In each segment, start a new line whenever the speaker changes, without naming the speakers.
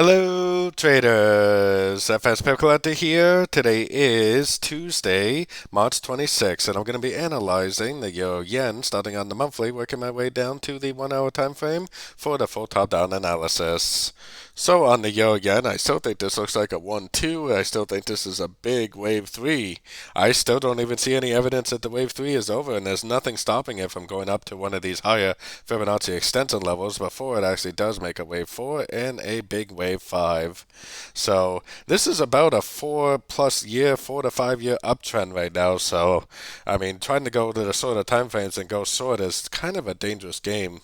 Hello traders, FX Pip Collector here. Today is Tuesday, March 26th, and I'm going to be analyzing the Euro Yen starting on the monthly, working my way down to the 1 hour time frame for the full top-down analysis. So on the Euro Yen, I still think this looks like a 1-2. I still think this is a big wave 3. I still don't even see any evidence that the wave 3 is over, and there's nothing stopping it from going up to one of these higher Fibonacci extension levels before it actually does make a wave 4 and a big wave 5. So this is about a 4 to 5 year uptrend right now. So I mean, trying to go to the sort of time frames and go short is kind of a dangerous game.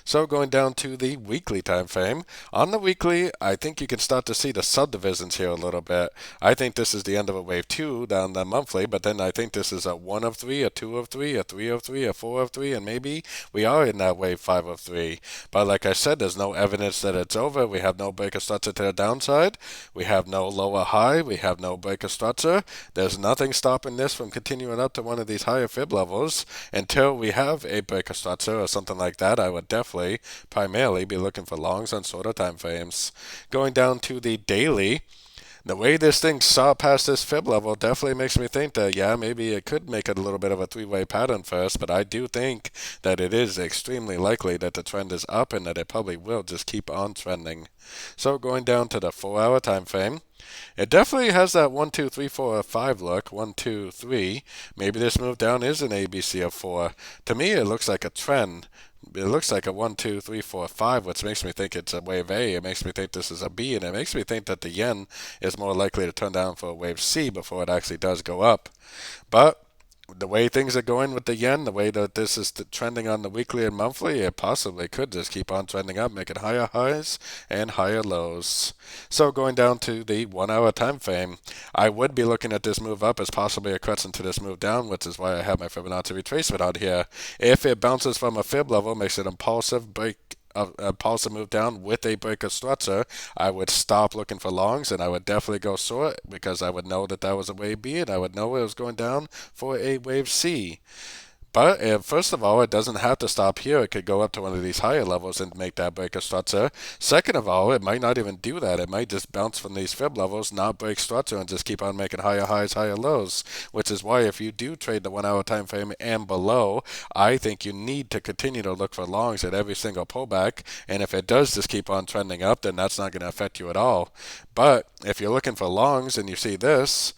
So going down to the weekly time frame. On the weekly, I think you can start to see the subdivisions here a little bit. I think this is the end of a wave 2 down the monthly, but then I think this is a 1 of 3, a 2 of 3, a 3 of 3, a 4 of 3, and maybe we are in that wave 5 of 3. But like I said, there's no evidence that it's over. We have no breaker structure to the downside. We have no lower high. We have no breaker structure. There's nothing stopping this from continuing up to one of these higher fib levels until we have a breaker structure or something like that. I would definitely primarily be looking for longs on shorter time frames. Going down to the daily, the way this thing saw past this fib level definitely makes me think that, yeah, maybe it could make it a little bit of a three-way pattern first, but I do think that it is extremely likely that the trend is up and that it probably will just keep on trending. So going down to the 4 hour time frame, it definitely has that 1, 2, 3, 4, 5 look. 1, 2, 3. Maybe this move down is an ABC of 4. To me, it looks like a trend. It looks like a 1, 2, 3, 4, 5, which makes me think it's a wave A. It makes me think this is a B, and it makes me think that the yen is more likely to turn down for a wave C before it actually does go up. But the way things are going with the yen, the way that this is trending on the weekly and monthly, it possibly could just keep on trending up, making higher highs and higher lows. So going down to the 1 hour time frame, I would be looking at this move up as possibly a correction to this move down, which is why I have my Fibonacci retracement out here. If it bounces from a fib level, makes it impulsive break, a pulsive move down with a breaker structure, I would stop looking for longs and I would definitely go short because I would know that that was a wave B and I would know it was going down for a wave C. But first of all, it doesn't have to stop here. It could go up to one of these higher levels and make that breaker structure. Second of all, it might not even do that. It might just bounce from these fib levels, not break structure, and just keep on making higher highs, higher lows. Which is why if you do trade the 1 hour time frame and below, I think you need to continue to look for longs at every single pullback. And if it does just keep on trending up, then that's not going to affect you at all. But if you're looking for longs and you see this,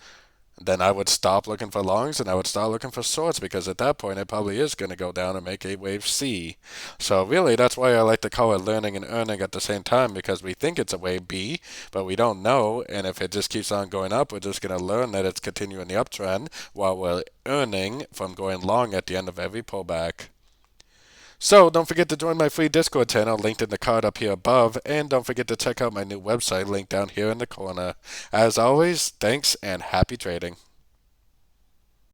then I would stop looking for longs and I would start looking for shorts because at that point it probably is going to go down and make a wave C. So really that's why I like to call it learning and earning at the same time, because we think it's a wave B, but we don't know, and if it just keeps on going up, we're just going to learn that it's continuing the uptrend while we're earning from going long at the end of every pullback. So don't forget to join my free Discord channel linked in the card up here above, and don't forget to check out my new website linked down here in the corner. As always, thanks and happy trading.